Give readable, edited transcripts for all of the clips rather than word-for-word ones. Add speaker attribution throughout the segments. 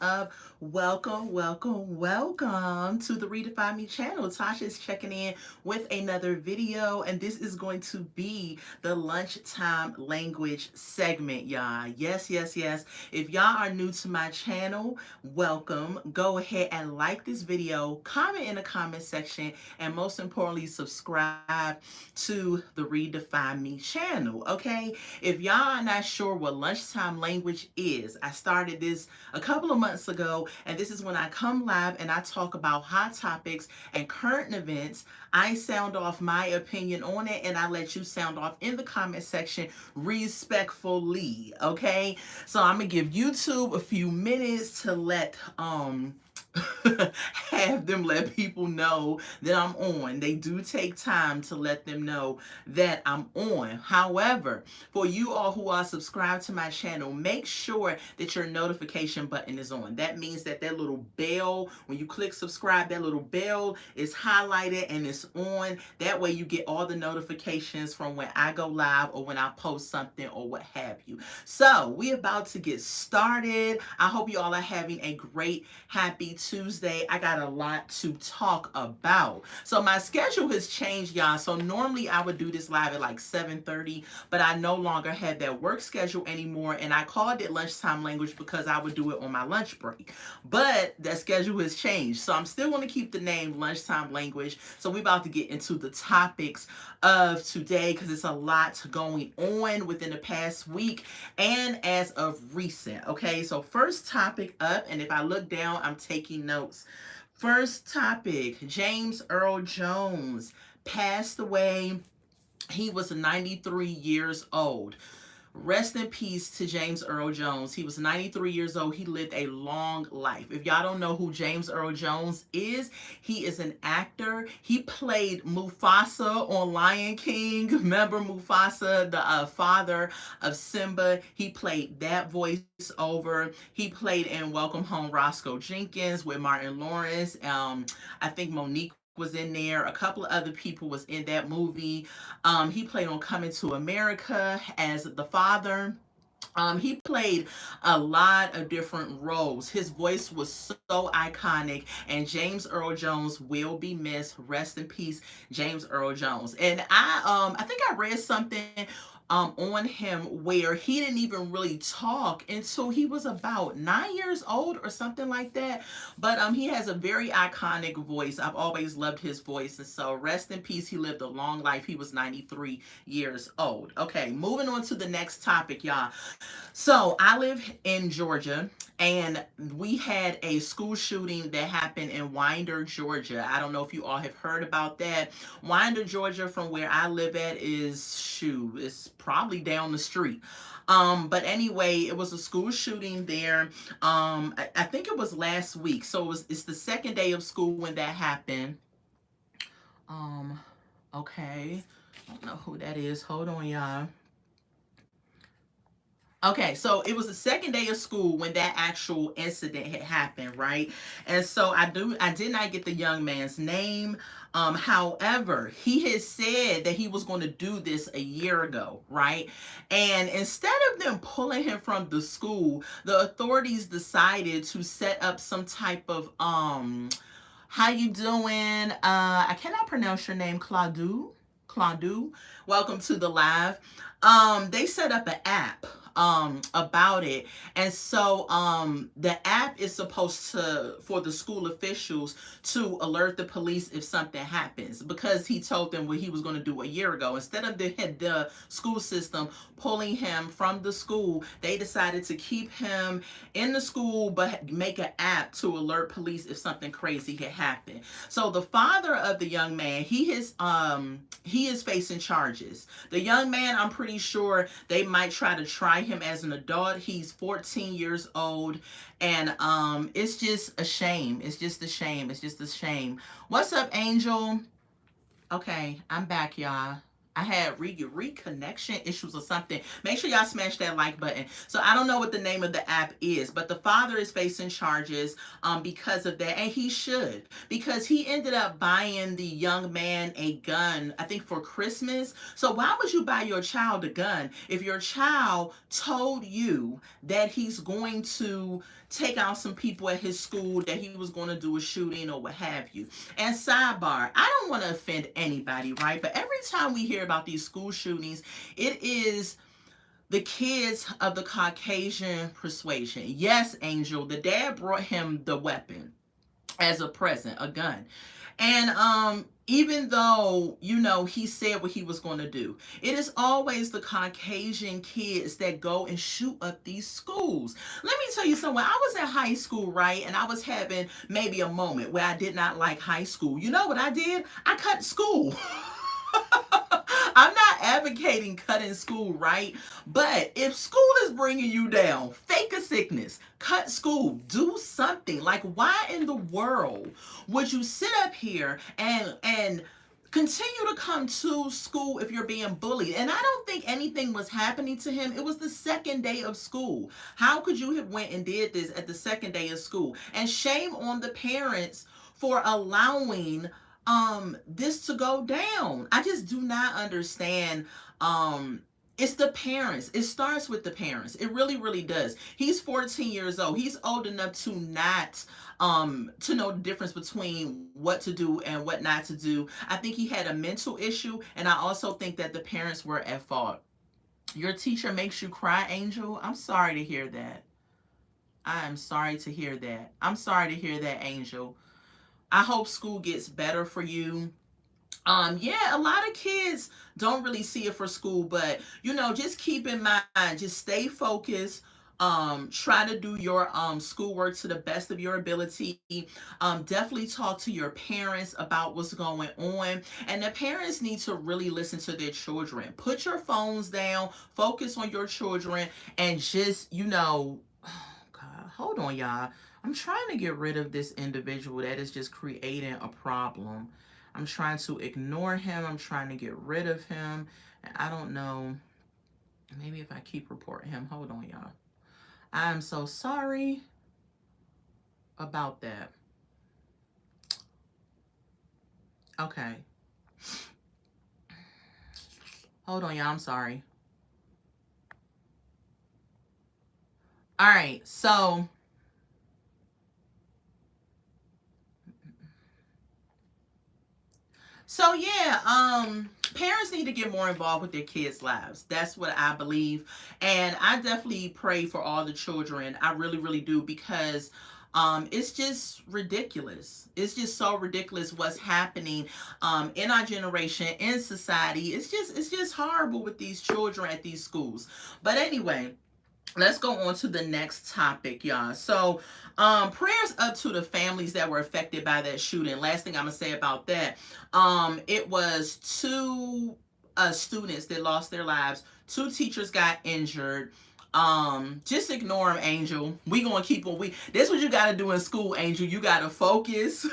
Speaker 1: up? Welcome to the Redefine Me channel. Tasha is checking in with another video, and this is going to be the lunchtime language segment, y'all. Yes. If y'all are new to my channel, welcome. Go ahead and like this video, comment in the comment section, and most importantly, subscribe to the Redefine Me channel, okay? If y'all are not sure what lunchtime language is, I started this a couple of months ago, and this is when I come live and I talk about hot topics and current events. I sound off my opinion on it, and I let you sound off in the comment section respectfully, okay? So I'm gonna give YouTube a few minutes to have them let people know that I'm on. They do take time to let them know that I'm on. However, for you all who are subscribed to my channel, make sure that your notification button is on. That means that little bell, when you click subscribe, that little bell is highlighted and it's on. That way you get all the notifications from when I go live or when I post something or what have you. So we about to get started. I hope you all are having a great, happy Tuesday. I got a lot to talk about. So my schedule has changed, y'all. So normally I would do this live at like 7:30, but I no longer had that work schedule anymore, and I called it lunchtime language because I would do it on my lunch break. But that schedule has changed. So I'm still going to keep the name lunchtime language. So we're about to get into the topics of today because it's a lot going on within the past week and as of recent. Okay, so first topic up, and if I look down, I'm taking notes. First topic, James Earl Jones passed away. He was 93 years old. Rest in peace to James Earl Jones. He was 93 years old. He lived a long life. If y'all don't know who James Earl Jones is, he is an actor. He played Mufasa on Lion King. Remember Mufasa, the father of Simba? He played that voice over. He played in Welcome Home Roscoe Jenkins with Martin Lawrence. I think Monique was in there. A couple of other people was in that movie. He played on Coming to America as the father. He played a lot of different roles. His voice was so iconic, and James Earl Jones will be missed. Rest in peace, James Earl Jones. And I think I read something on him where he didn't even really talk until he was about 9 years old or something like that. But he has a very iconic voice. I've always loved his voice, and so rest in peace. He lived a long life. He was 93 years old. Okay, moving on to the next topic, y'all. So I live in Georgia, and we had a school shooting that happened in Winder, Georgia. I don't know if you all have heard about that. Winder, Georgia, from where I live at it's probably down the street. But anyway, it was a school shooting there. I think it was last week. So it's the second day of school when that happened. Um, okay. I don't know who that is. Hold on, y'all. Okay, so it was the second day of school when that actual incident had happened, right? And so I did not get the young man's name. However, he had said that he was going to do this a year ago, right? And instead of them pulling him from the school, the authorities decided to set up some type of how you doing? I cannot pronounce your name, Claude. Claude. Welcome to the live. They set up an app about it, and so the app is supposed to, for the school officials to alert the police if something happens, because he told them what he was going to do a year ago. Instead of the school system pulling him from the school, they decided to keep him in the school but make an app to alert police if something crazy had happened. So the father of the young man, he is facing charges. The young man, I'm pretty sure they might try him as an adult. He's 14 years old, and it's just a shame. It's just a shame. It's just a shame. What's up, Angel? Okay, I'm back, y'all. I had reconnection issues or something. Make sure y'all smash that like button. So I don't know what the name of the app is, but the father is facing charges because of that, and he should, because he ended up buying the young man a gun, I think for Christmas. So why would you buy your child a gun if your child told you that he's going to take out some people at his school, that he was going to do a shooting or what have you? And sidebar, I don't want to offend anybody, right? But every time we hear about these school shootings, it is the kids of the Caucasian persuasion. Yes, Angel, the dad brought him the weapon as a present, a gun. And even though, you know, he said what he was going to do, it is always the Caucasian kids that go and shoot up these schools. Let me tell you something. When I was in high school, right, and I was having maybe a moment where I did not like high school, you know what I did? I cut school. I'm not advocating cutting school, right? But if school is bringing you down, fake a sickness, cut school, do something. Like, why in the world would you sit up here and continue to come to school if you're being bullied? And I don't think anything was happening to him. It was the second day of school. How could you have went and did this at the second day of school? And shame on the parents for allowing this to go down. I just do not understand. It's the parents. It starts with the parents. It really, really does. He's 14 years old. He's old enough to not to know the difference between what to do and what not to do. I think he had a mental issue, and I also think that the parents were at fault. Your teacher makes you cry, Angel? I'm sorry to hear that. I am sorry to hear that. I'm sorry to hear that, Angel. I hope school gets better for you. Yeah, a lot of kids don't really see it for school, but you know, just keep in mind, just stay focused. Try to do your schoolwork to the best of your ability. Definitely talk to your parents about what's going on, and the parents need to really listen to their children. Put your phones down, focus on your children, and just, you know, oh God, hold on, y'all. I'm trying to get rid of this individual that is just creating a problem. I'm trying to ignore him. I'm trying to get rid of him. And I don't know. Maybe if I keep reporting him. Hold on, y'all. I'm so sorry about that. Okay. Hold on, y'all. I'm sorry. All right. So yeah, parents need to get more involved with their kids' lives. That's what I believe. And I definitely pray for all the children. I really, really do, because it's just ridiculous. It's just so ridiculous what's happening in our generation, in society. It's just horrible with these children at these schools. But anyway, let's go on to the next topic, y'all. So, prayers up to the families that were affected by that shooting. Last thing I'm gonna say about that, it was two students that lost their lives. Two teachers got injured. Just ignore them, Angel. We gonna keep on. This what you gotta do in school, Angel. You gotta focus,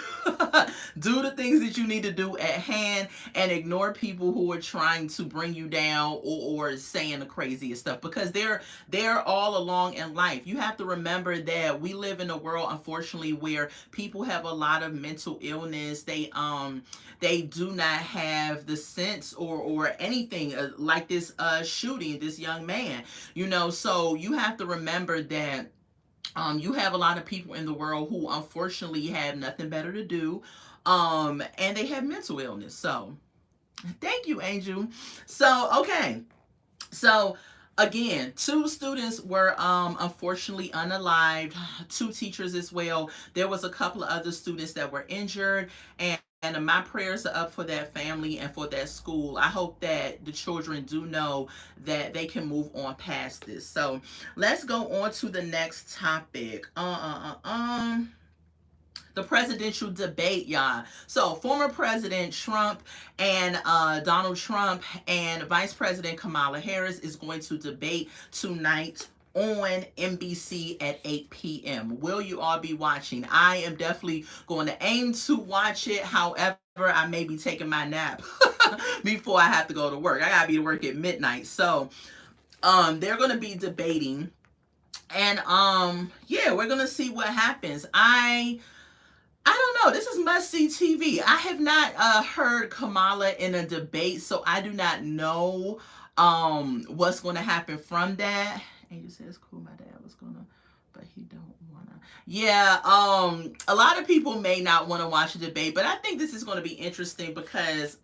Speaker 1: do the things that you need to do at hand, and ignore people who are trying to bring you down, or saying the craziest stuff, because they're all along in life. You have to remember that we live in a world, unfortunately, where people have a lot of mental illness. They do not have the sense or anything like this shooting, this young man. You know, so you have to remember that you have a lot of people in the world who unfortunately have nothing better to do, and they have mental illness. So thank you, Angel. So okay, so again, two students were unfortunately unalived, two teachers as well. There was a couple of other students that were injured, and my prayers are up for that family and for that school. I hope that the children do know that they can move on past this. So let's go on to the next topic. The presidential debate, y'all. So former President Trump and Donald Trump and Vice President Kamala Harris is going to debate tonight on NBC at 8 p.m. Will you all be watching? I am definitely going to aim to watch it. However, I may be taking my nap before I have to go to work. I gotta be to work at midnight. So they're gonna be debating, and yeah, we're gonna see what happens. I don't know. This is must see TV. I have not heard Kamala in a debate, so I do not know what's going to happen from that. And you said it's cool. My dad was gonna, but he don't wanna. Yeah. A lot of people may not want to watch a debate, but I think this is going to be interesting because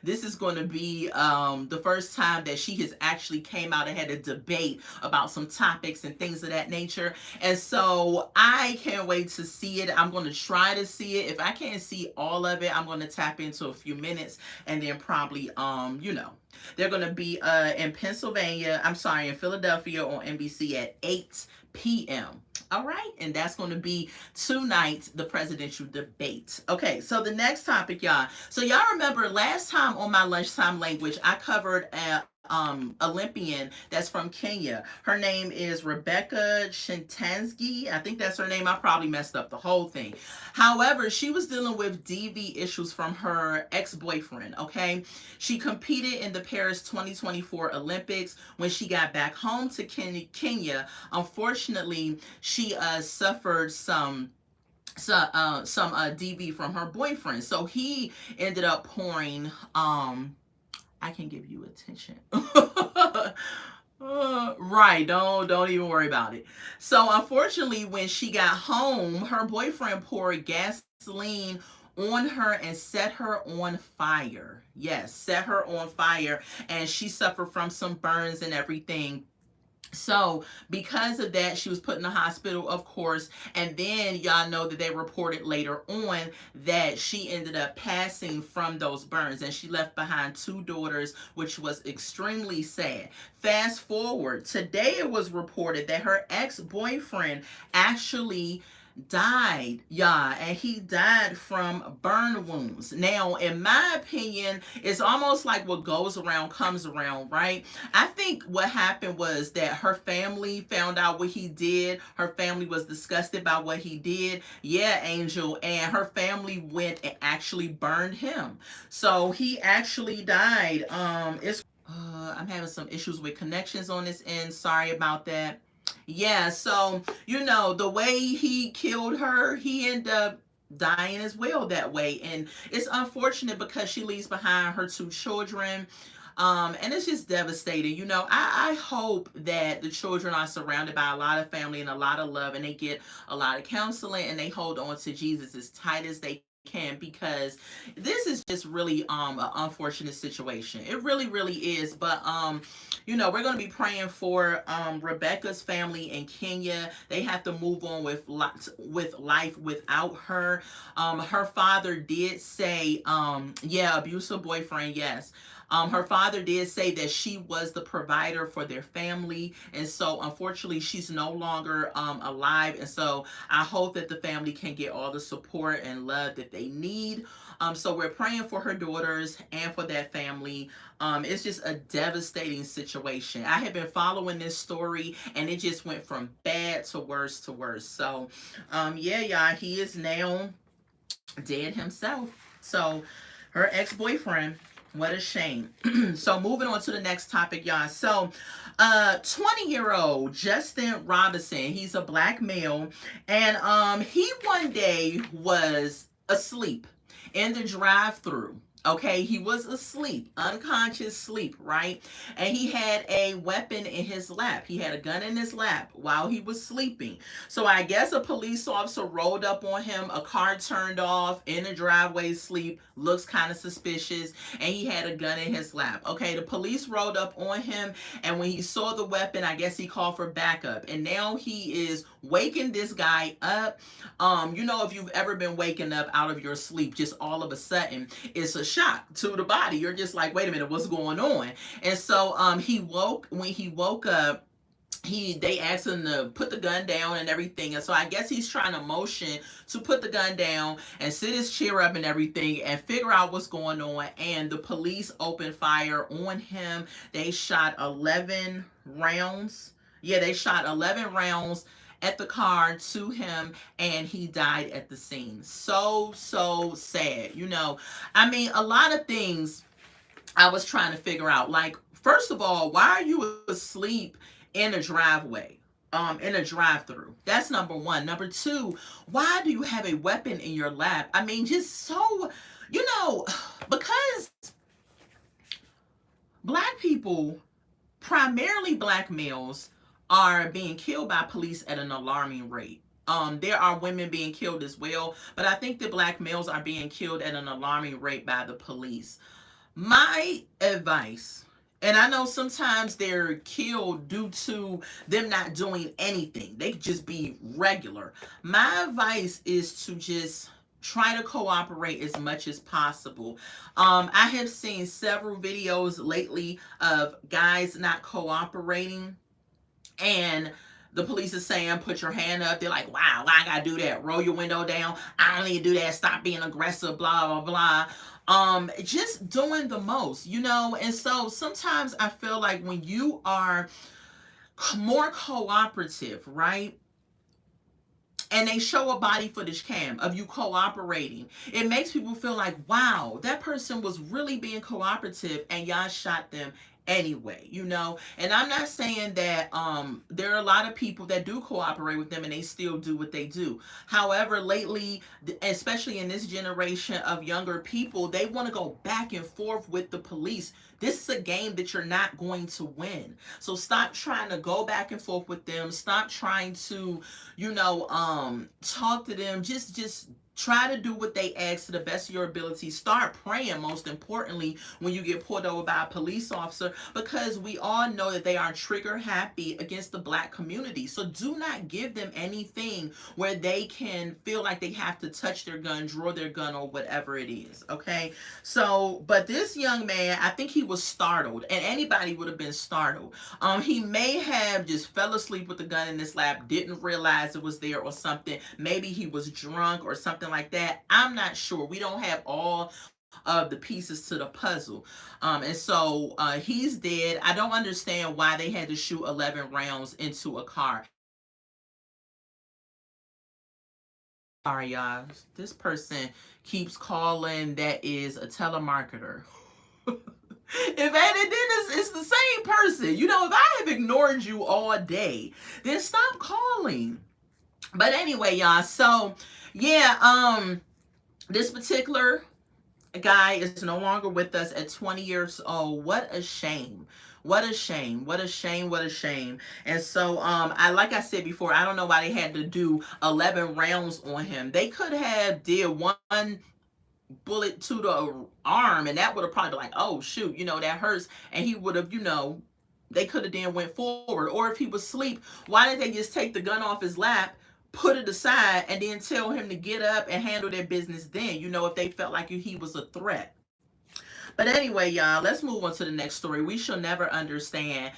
Speaker 1: this is going to be the first time that she has actually came out and had a debate about some topics and things of that nature. And so I can't wait to see it. I'm going to try to see it. If I can't see all of it, I'm going to tap into a few minutes and then probably, they're going to be in Pennsylvania, I'm sorry, in Philadelphia on NBC at 8 p.m. All right, and that's going to be tonight, the presidential debate. Okay, so the next topic, y'all. So y'all remember last time on my lunchtime language, I covered a Olympian that's from Kenya. Her name is Rebecca Chintanzgi. I think that's her name. I probably messed up the whole thing. However, she was dealing with DV issues from her ex-boyfriend, okay? She competed in the Paris 2024 Olympics. When she got back home to Kenya, unfortunately, she suffered some DV from her boyfriend. So he ended up pouring I can give you attention. Right, don't even worry about it. So unfortunately, when she got home, her boyfriend poured gasoline on her and set her on fire. Yes, set her on fire, and she suffered from some burns and everything. So because of that, she was put in the hospital, of course, and then y'all know that they reported later on that she ended up passing from those burns, and she left behind two daughters, which was extremely sad. Fast forward, today it was reported that her ex-boyfriend actually died, yeah, and he died from burn wounds. Now, in my opinion, it's almost like what goes around comes around, right? I think what happened was that her family found out what he did. Her family was disgusted by what he did. Yeah, Angel, and her family went and actually burned him. So he actually died. I'm having some issues with connections on this end. Sorry about that. Yeah, so the way he killed her, he ended up dying as well that way. And it's unfortunate because she leaves behind her two children. And it's just devastating. I hope that the children are surrounded by a lot of family and a lot of love, and they get a lot of counseling, and they hold on to Jesus as tight as they can, because this is just really an unfortunate situation. It really, really is. But we're going to be praying for Rebecca's family in Kenya. They have to move on with life without her. Her father did say, yeah, abusive boyfriend, yes. Her father did say that she was the provider for their family, and so unfortunately she's no longer alive. And so I hope that the family can get all the support and love that they need. So we're praying for her daughters and for that family. It's just a devastating situation. I have been following this story, and it just went from bad to worse to worse. So yeah, y'all, he is now dead himself. So her ex-boyfriend, what a shame. So moving on to the next topic, y'all. So 20-year-old Justin Robinson, he's a black male, and he one day was asleep in the drive-through. Okay, he was asleep, unconscious sleep, right? And he had a weapon in his lap. He had a gun in his lap while he was sleeping. So I guess a police officer rolled up on him, a car turned off, in the driveway sleep, looks kind of suspicious, and he had a gun in his lap. Okay, the police rolled up on him, and when he saw the weapon, I guess he called for backup. And now he is waking this guy up. If you've ever been waking up out of your sleep, just all of a sudden, it's a shock to the body. You're just like, wait a minute, what's going on? And so when he woke up, they asked him to put the gun down and everything. And so I guess he's trying to motion to put the gun down and sit his chair up and everything and figure out what's going on. And the police opened fire on him. They shot 11 rounds. Yeah, they shot 11 rounds at the car to him, and he died at the scene. So sad. A lot of things I was trying to figure out, like, first of all, why are you asleep in a driveway? In a drive-through. That's number one. Number two, why do you have a weapon in your lap? I mean, just so, you know, because black people, primarily black males, are being killed by police at an alarming rate. There are women being killed as well, but I think the black males are being killed at an alarming rate by the police. My advice, and I know sometimes they're killed due to them not doing anything, they could just be regular. My advice is to just try to cooperate as much as possible. I have seen several videos lately of guys not cooperating, and the police is saying, put your hand up. They're like, wow, why I gotta do that? Roll your window down. I don't need to do that. Stop being aggressive, blah, blah, blah. Just doing the most, you know? And so sometimes I feel like when you are more cooperative, right? And they show a body footage cam of you cooperating, it makes people feel like, wow, that person was really being cooperative and y'all shot them anyway, you know. And I'm not saying that there are a lot of people that do cooperate with them and they still do what they do. However, lately, especially in this generation of younger people, they want to go back and forth with the police. This is a game that you're not going to win. So stop trying to go back and forth with them. Stop trying to, you know, talk to them. Just try to do what they ask to the best of your ability. Start praying, most importantly, when you get pulled over by a police officer, because we all know that they are trigger happy against the black community. So do not give them anything where they can feel like they have to touch their gun, draw their gun, or whatever it is. Okay. So, but this young man, I think he was startled, and anybody would have been startled. He may have just fell asleep with the gun in his lap, didn't realize it was there or something. Maybe he was drunk or something like that. I'm not sure. We don't have all of the pieces to the puzzle. And so he's dead. I don't understand why they had to shoot 11 rounds into a car. Sorry, y'all. This person keeps calling that is a telemarketer. If and then it's the same person. You know, if I have ignored you all day, then stop calling. But anyway, y'all, so yeah, this particular guy is no longer with us at 20 years old. What a shame. What a shame. What a shame. What a shame. And so I like I said before, I don't know why they had to do 11 rounds on him. They could have did one bullet to the arm, and that would have probably been like, oh shoot, you know, that hurts, and he would have, you know, they could have then went forward. Or if he was asleep, why didn't they just take the gun off his lap, put it aside, and then tell him to get up and handle their business then, you know, if they felt like he was a threat. But anyway, y'all, let's move on to the next story. We shall never understand.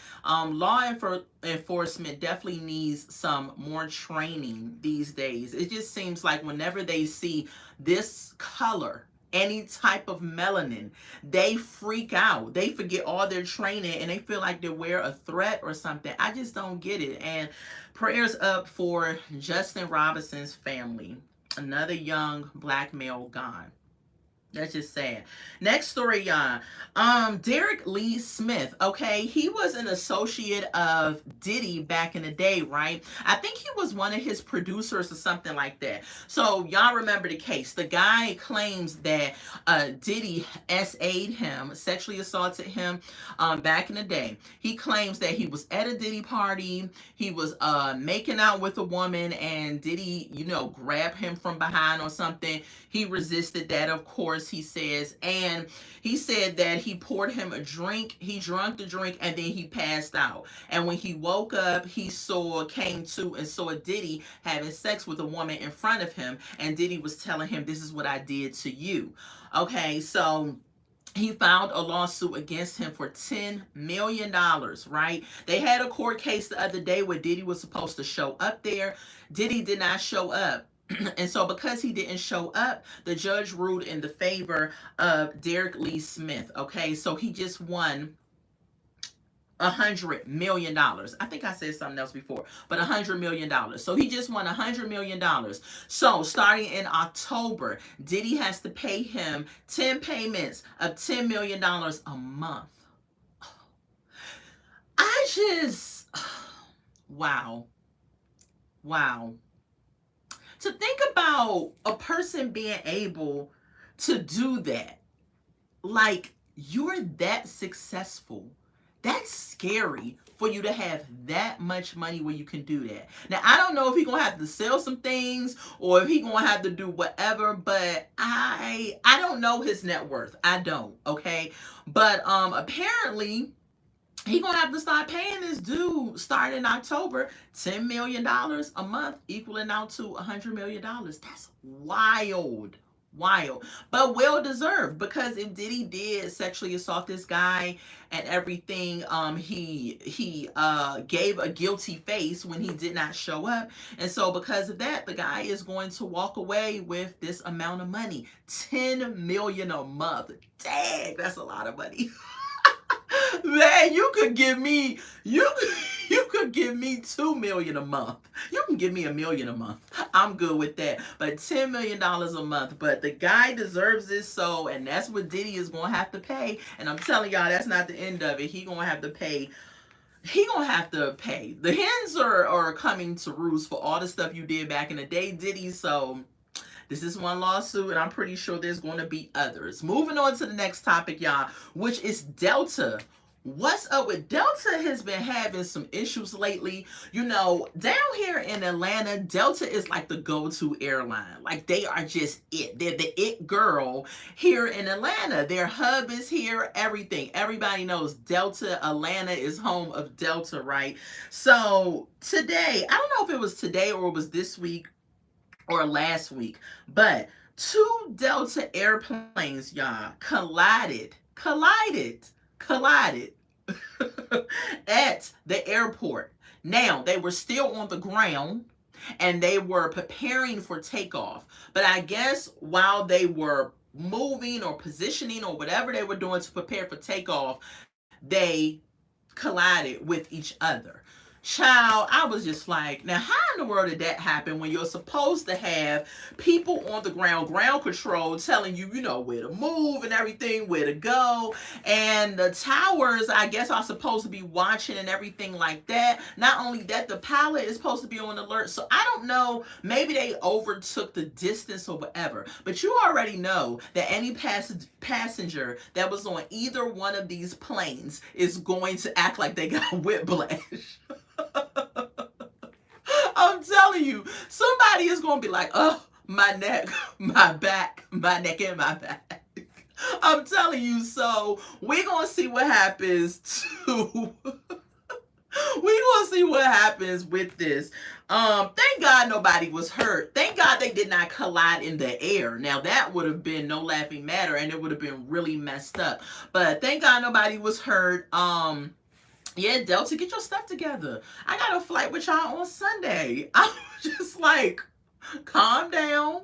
Speaker 1: Enforcement definitely needs some more training these days. It just seems like whenever they see this color, any type of melanin, they freak out. They forget all their training and they feel like they're a threat or something. I just don't get it. And prayers up for Justin Robinson's family. Another young black male gone. That's just sad. Next story, y'all. Derek Lee Smith. Okay, he was an associate of Diddy back in the day, right? I think he was one of his producers or something like that. So y'all remember the case. The guy claims that Diddy SA'd him, sexually assaulted him back in the day. He claims that he was at a Diddy party. He was making out with a woman, and Diddy, you know, grabbed him from behind or something. He resisted that, of course, he says. And he said that he poured him a drink. He drank the drink and then he passed out. And when he woke up, he came to and saw Diddy having sex with a woman in front of him. And Diddy was telling him, this is what I did to you. Okay, so he filed a lawsuit against him for $10 million, right? They had a court case the other day where Diddy was supposed to show up there. Diddy did not show up. And so because he didn't show up, the judge ruled in the favor of Derek Lee Smith. Okay, so he just won $100 million. I think I said something else before, but $100 million. So he just won $100 million. So starting in October, Diddy has to pay him 10 payments of $10 million a month. I just, wow, wow. To think about a person being able to do that, like you're that successful. That's scary for you to have that much money where you can do that. Now I don't know if he's gonna have to sell some things or if he's gonna have to do whatever, but I don't know his net worth. I don't, okay? But apparently he gonna have to start paying this dude starting in October $10 million a month, equaling out to $100 million. That's wild. Wild, but well deserved, because if Diddy did sexually assault this guy and everything, he gave a guilty face when he did not show up, and so because of that, the guy is going to walk away with this amount of money, 10 million a month. Dang, that's a lot of money. Man, you could give me 2 million a month. You can give me $1 million a month. I'm good with that. But $10 million a month. But the guy deserves it, so, and that's what Diddy is gonna have to pay. And I'm telling y'all, that's not the end of it. He gonna have to pay. He gonna have to pay. The hens are coming to roost for all the stuff you did back in the day, Diddy. So this is one lawsuit, and I'm pretty sure there's going to be others. Moving on to the next topic, y'all, which is Delta. What's up with Delta? Has been having some issues lately. You know, down here in Atlanta, Delta is like the go-to airline. Like, they are just it. They're the it girl here in Atlanta. Their hub is here, everything. Everybody knows Delta. Atlanta is home of Delta, right? So today, I don't know if it was today or it was this week or last week, but two Delta airplanes, y'all, collided at the airport. Now, they were still on the ground and they were preparing for takeoff. But I guess while they were moving or positioning or whatever they were doing to prepare for takeoff, they collided with each other. Child, I was just like, now how in the world did that happen when you're supposed to have people on the ground control, telling you, you know, where to move and everything, where to go, and the towers, I guess, are supposed to be watching and everything like that. Not only that, the pilot is supposed to be on alert. So I don't know, maybe they overtook the distance or whatever, but you already know that any passenger that was on either one of these planes is going to act like they got whiplash. I'm telling you, somebody is going to be like, oh, my neck, my back, my neck and my back. I'm telling you, so we're going to see what happens to... We're going to see what happens with this. Thank God nobody was hurt. Thank God they did not collide in the air. Now, that would have been no laughing matter, and it would have been really messed up. But thank God nobody was hurt. Yeah, Delta, get your stuff together. I got a flight with y'all on Sunday. I'm just like, calm down.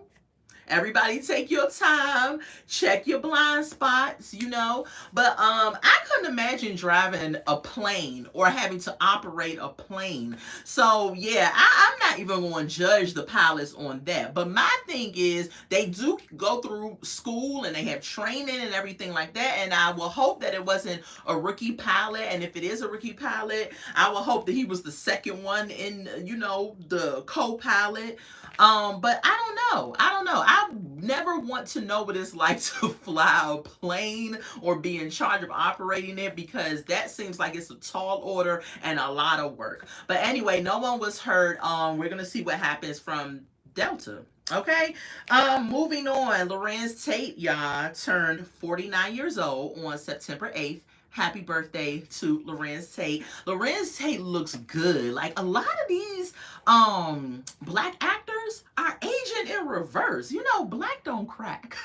Speaker 1: Everybody take your time, check your blind spots, you know. But I couldn't imagine driving a plane or having to operate a plane. So yeah, I'm not even going to judge the pilots on that. But my thing is, they do go through school and they have training and everything like that. And I will hope that it wasn't a rookie pilot. And if it is a rookie pilot, I will hope that he was the second one in, you know, the co-pilot. But I don't know. I never want to know what it's like to fly a plane or be in charge of operating it, because that seems like it's a tall order and a lot of work. But anyway, no one was hurt. We're gonna see what happens from Delta. Okay. Moving on. Larenz Tate, y'all, turned 49 years old on September 8th. Happy birthday to Larenz Tate. Larenz Tate looks good. Like, a lot of these black actors are aging in reverse. You know, black don't crack.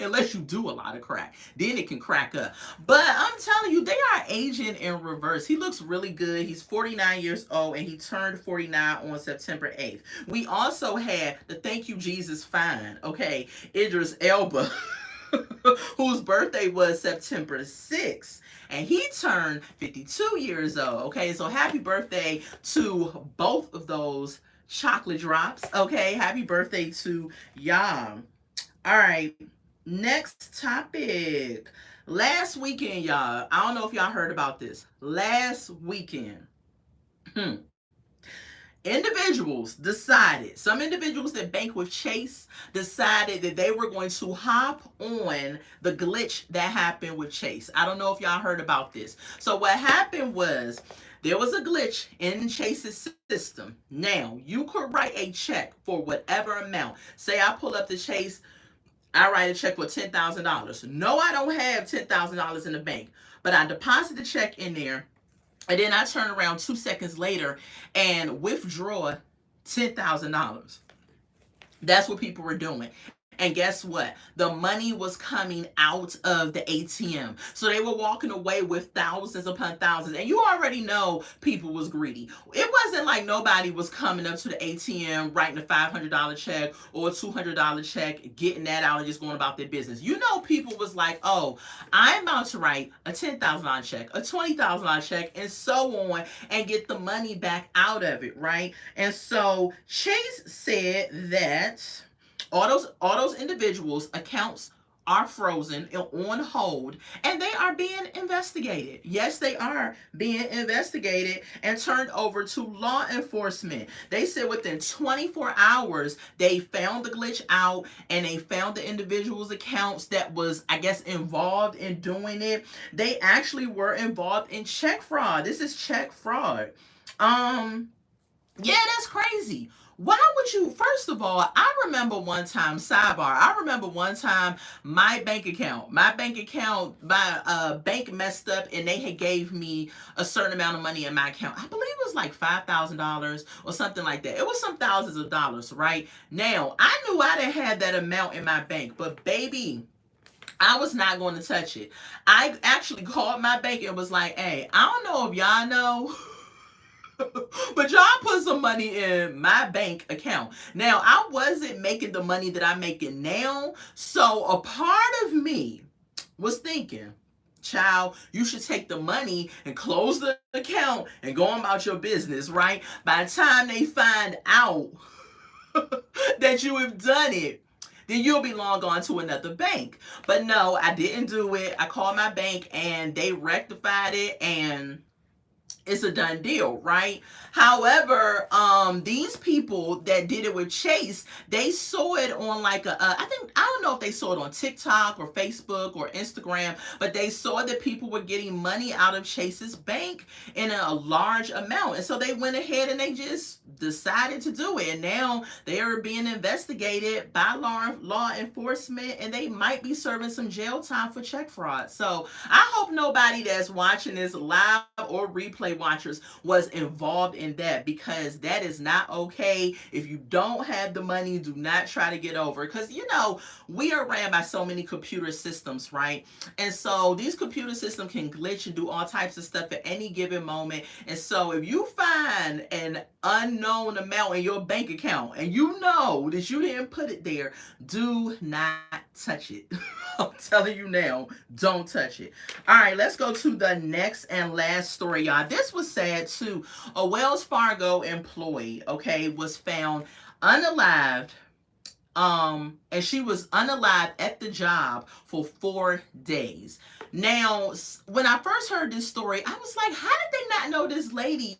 Speaker 1: Unless you do a lot of crack, then it can crack up. But I'm telling you, they are aging in reverse. He looks really good. He's 49 years old and he turned 49 on September 8th. We also had the Thank You Jesus Fine, okay, Idris Elba. whose birthday was September 6th. And he turned 52 years old. Okay, so happy birthday to both of those chocolate drops. Okay, happy birthday to y'all. All right, next topic. Last weekend, y'all, I don't know if y'all heard about this. Last weekend, individuals decided, some individuals that bank with Chase decided that they were going to hop on the glitch that happened with Chase. I don't know if y'all heard about this. So what happened was there was a glitch in Chase's system. Now, you could write a check for whatever amount. Say I pull up the Chase, I write a check for $10,000. No, I don't have $10,000 in the bank, but I deposit the check in there, and then I turn around 2 seconds later and withdraw $10,000. That's what people were doing. And guess what? The money was coming out of the ATM. So they were walking away with thousands upon thousands. And you already know people was greedy. It wasn't like nobody was coming up to the ATM, writing a $500 check or a $200 check, getting that out and just going about their business. You know, people was like, oh, I'm about to write a $10,000 check, a $20,000 check, and so on, and get the money back out of it, right? And so Chase said that all those individuals' accounts are frozen and on hold, and they are being investigated. Yes, they are being investigated and turned over to law enforcement. They said within 24 hours they found the glitch out, and they found the individuals' accounts that was, I guess, involved in doing it. They actually were involved in check fraud. This is check fraud. Yeah, that's crazy. Why would you? First of all, I remember one time, sidebar, I remember one time my bank messed up, and they had gave me a certain amount of money in my account. I believe it was like $5,000 or something like that. It was some thousands of dollars, right? Now, I knew I didn't have that amount in my bank, but baby, I was not going to touch it. I actually called my bank and was like, hey, I don't know if y'all know, but y'all put some money in my bank account. Now, I wasn't making the money that I'm making now. So a part of me was thinking, child, you should take the money and close the account and go on about your business, right? By the time they find out that you have done it, then you'll be long gone to another bank. But no, I didn't do it. I called my bank and they rectified it, and it's a done deal, right? However, these people that did it with Chase, they saw it on like I don't know if they saw it on TikTok or Facebook or Instagram, but they saw that people were getting money out of Chase's bank in a large amount. And so they went ahead and they just decided to do it. And now they are being investigated by law enforcement, and they might be serving some jail time for check fraud. So I hope nobody that's watching this live or replay watchers was involved in that, because that is not okay. If you don't have the money, do not try to get over, because you know we are ran by so many computer systems, right? And so these computer systems can glitch and do all types of stuff at any given moment. And so if you find an unknown amount in your bank account and you know that you didn't put it there, do not touch it. I'm telling you now, don't touch it. All right, let's go to the next and last story, y'all. This was sad too. A Wells Fargo employee, okay, was found unalived. And she was unalived at the job for 4 days. Now, when I first heard this story, I was like, how did they not know this lady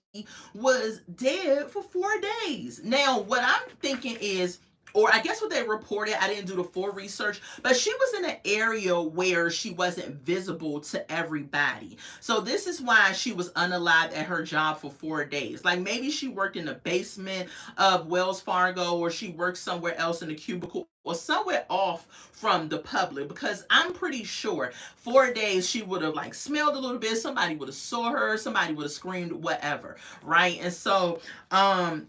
Speaker 1: was dead for 4 days? Now, what I'm thinking is, or I guess what they reported, I didn't do the full research, but she was in an area where she wasn't visible to everybody. So this is why she was unalived at her job for 4 days. Like maybe she worked in the basement of Wells Fargo, or she worked somewhere else in the cubicle, or somewhere off from the public, because I'm pretty sure 4 days she would have like smelled a little bit, somebody would have saw her, somebody would have screamed, whatever, right? And so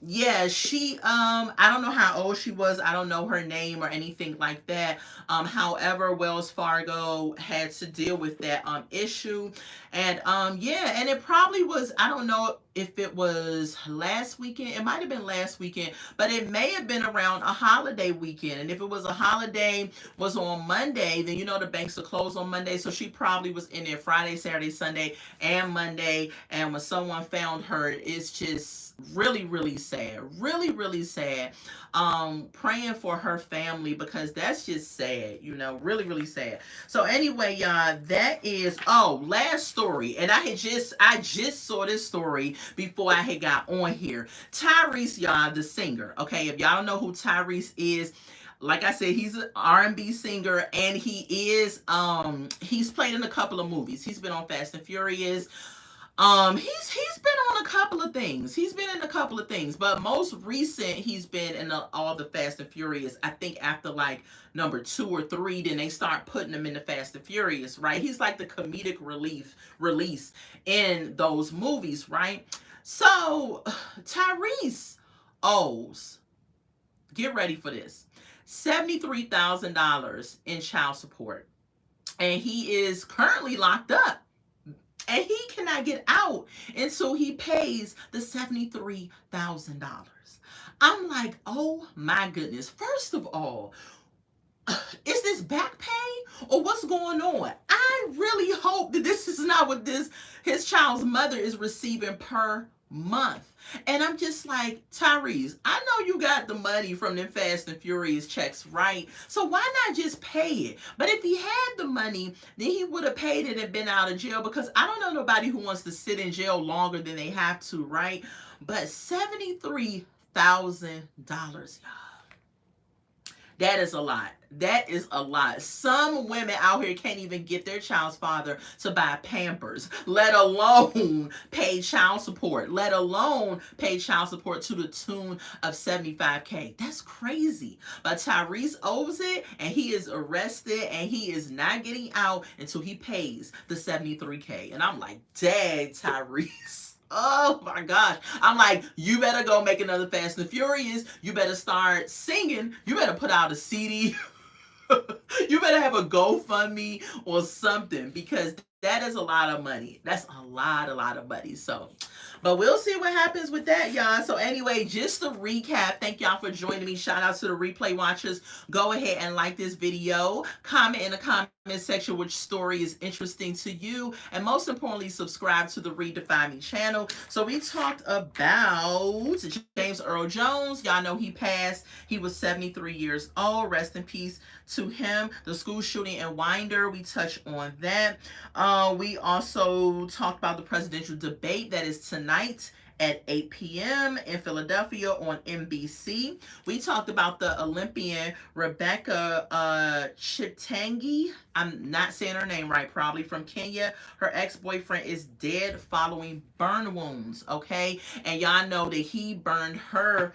Speaker 1: yeah, she I don't know how old she was, I don't know her name or anything like that. However, Wells Fargo had to deal with that issue. And yeah, and it probably was, I don't know, if it was last weekend. It might have been last weekend, but it may have been around a holiday weekend. And if it was a holiday was on Monday, then you know the banks are closed on Monday. So she probably was in there Friday, Saturday, Sunday, and Monday. And when someone found her, it's just really, really sad. Really, really sad. Praying for her family, because that's just sad, you know, really, really sad. So anyway, y'all, that is, oh, last story. And I just saw this story before I had got on here. Tyrese, y'all, the singer. Okay, if y'all don't know who Tyrese is, like I said, he's an R&B singer, and he's played in a couple of movies. He's been on Fast and Furious. He's been on a couple of things. He's been in a couple of things, but most recent he's been in all the Fast and Furious. I think after like number 2 or 3, then they start putting him in the Fast and Furious, right? He's like the comedic release in those movies, right? So Tyrese owes, get ready for this, $73,000 in child support, and he is currently locked up. And he cannot get out until he pays the $73,000. I'm like, oh my goodness. First of all, is this back pay or what's going on? I really hope that this is not what his child's mother is receiving per month. And I'm just like, Tyrese, I know you got the money from them Fast and Furious checks, right? So why not just pay it? But if he had the money, then he would have paid it and been out of jail, because I don't know nobody who wants to sit in jail longer than they have to, right? But $73,000, y'all. That is a lot. That is a lot. Some women out here can't even get their child's father to buy Pampers, let alone pay child support, let alone pay child support to the tune of $75K. That's crazy. But Tyrese owes it, and he is arrested, and he is not getting out until he pays the $73K. And I'm like, dang, Tyrese. Oh my gosh. I'm like, you better go make another Fast and Furious. You better start singing. You better put out a CD. You better have a GoFundMe or something, because that is a lot of money. That's a lot of money. So, but we'll see what happens with that, y'all. So anyway, just to recap, thank y'all for joining me. Shout out to the replay watchers. Go ahead and like this video. Comment in the comment section which story is interesting to you. And most importantly, subscribe to the Redefine Me channel. So we talked about James Earl Jones. Y'all know he passed. He was 73 years old. Rest in peace to him. The school shooting in Winder, we touched on that. We also talked about the presidential debate that is tonight at 8 p.m. in Philadelphia on NBC. We talked about the Olympian Rebecca Cheptangi. I'm not saying her name right, probably from Kenya. Her ex-boyfriend is dead following burn wounds, okay? And y'all know that he burned her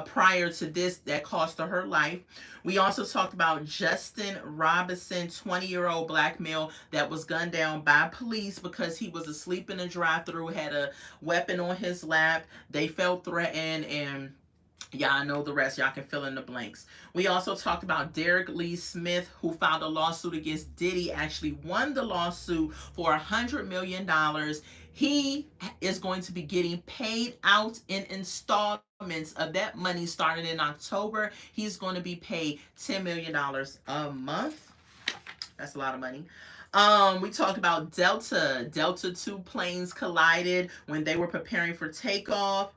Speaker 1: prior to this. That cost her life. We also talked about Justin Robinson, 20-year-old black male that was gunned down by police because he was asleep in a drive-thru, had a weapon on his lap. They felt threatened, and y'all know the rest. Y'all can fill in the blanks. We also talked about Derek Lee Smith, who filed a lawsuit against Diddy, actually won the lawsuit for $100 million. He is going to be getting paid out in installments of that money starting in October. He's going to be paid $10 million a month. That's a lot of money. We talked about Delta 2 planes collided when they were preparing for takeoff.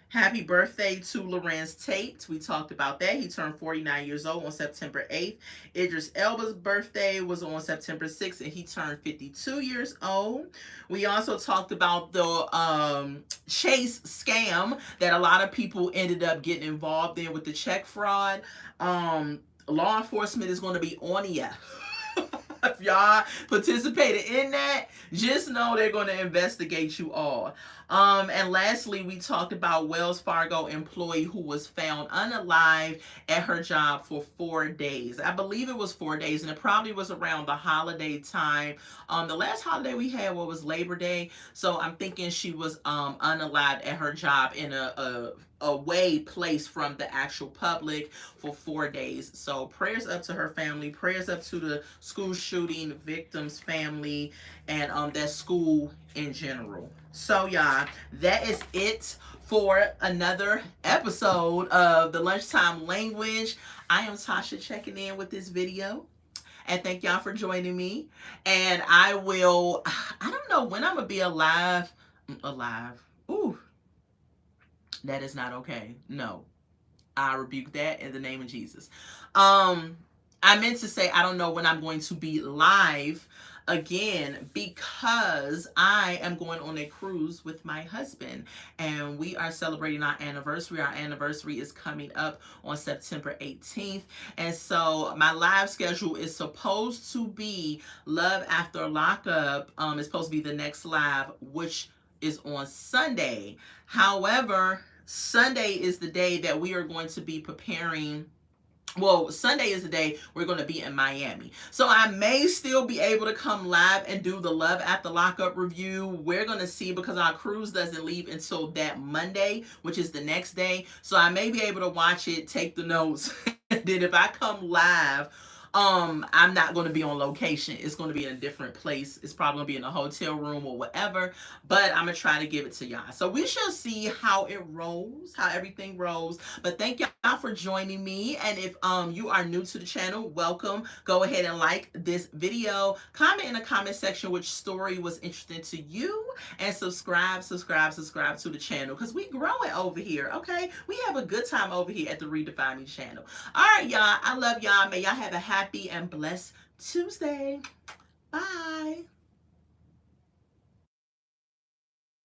Speaker 1: Happy birthday to Lorenz Tate. We talked about that. He turned 49 years old on September 8th. Idris Elba's birthday was on September 6th, and he turned 52 years old. We also talked about the Chase scam that a lot of people ended up getting involved in with the check fraud. Law enforcement is going to be on ya. If y'all participated in that, just know they're going to investigate you all. And lastly, we talked about Wells Fargo employee who was found unalive at her job for 4 days. I believe it was 4 days, and it probably was around the holiday time. The last holiday we had was Labor Day, so I'm thinking she was unalive at her job in a away place from the actual public for 4 days. So prayers up to her family, prayers up to the school shooting victims' family, and that school in general. So y'all, y'all, that is it for another episode of the Lunchtime Language. I am Tasha checking in with this video. And thank y'all for joining me. And I don't know when I'm going to be alive. Ooh, that is not okay. No, I rebuke that in the name of Jesus. I meant to say I don't know when I'm going to be live again because I am going on a cruise with my husband and we are celebrating our anniversary. Our anniversary is coming up on September 18th. And so my live schedule is supposed to be Love After Lockup. It's supposed to be the next live, which is on Sunday. However, Sunday is the day that we are going to be preparing. Well, Sunday is the day we're going to be in Miami. So I may still be able to come live and do the Love After Lockup review. We're going to see because our cruise doesn't leave until that Monday, which is the next day. So I may be able to watch it, take the notes. And then if I come live, I'm not going to be on location. It's going to be in a different place. It's probably going to be in a hotel room or whatever, but I'm going to try to give it to y'all. So we shall see how it rolls, how everything rolls. But thank y'all for joining me. And if you are new to the channel, welcome. Go ahead and like this video. Comment in the comment section which story was interesting to you. And subscribe to the channel because we growing over here, okay? We have a good time over here at the Redefine Me channel. All right, y'all. I love y'all. May y'all have a happy and blessed Tuesday. Bye.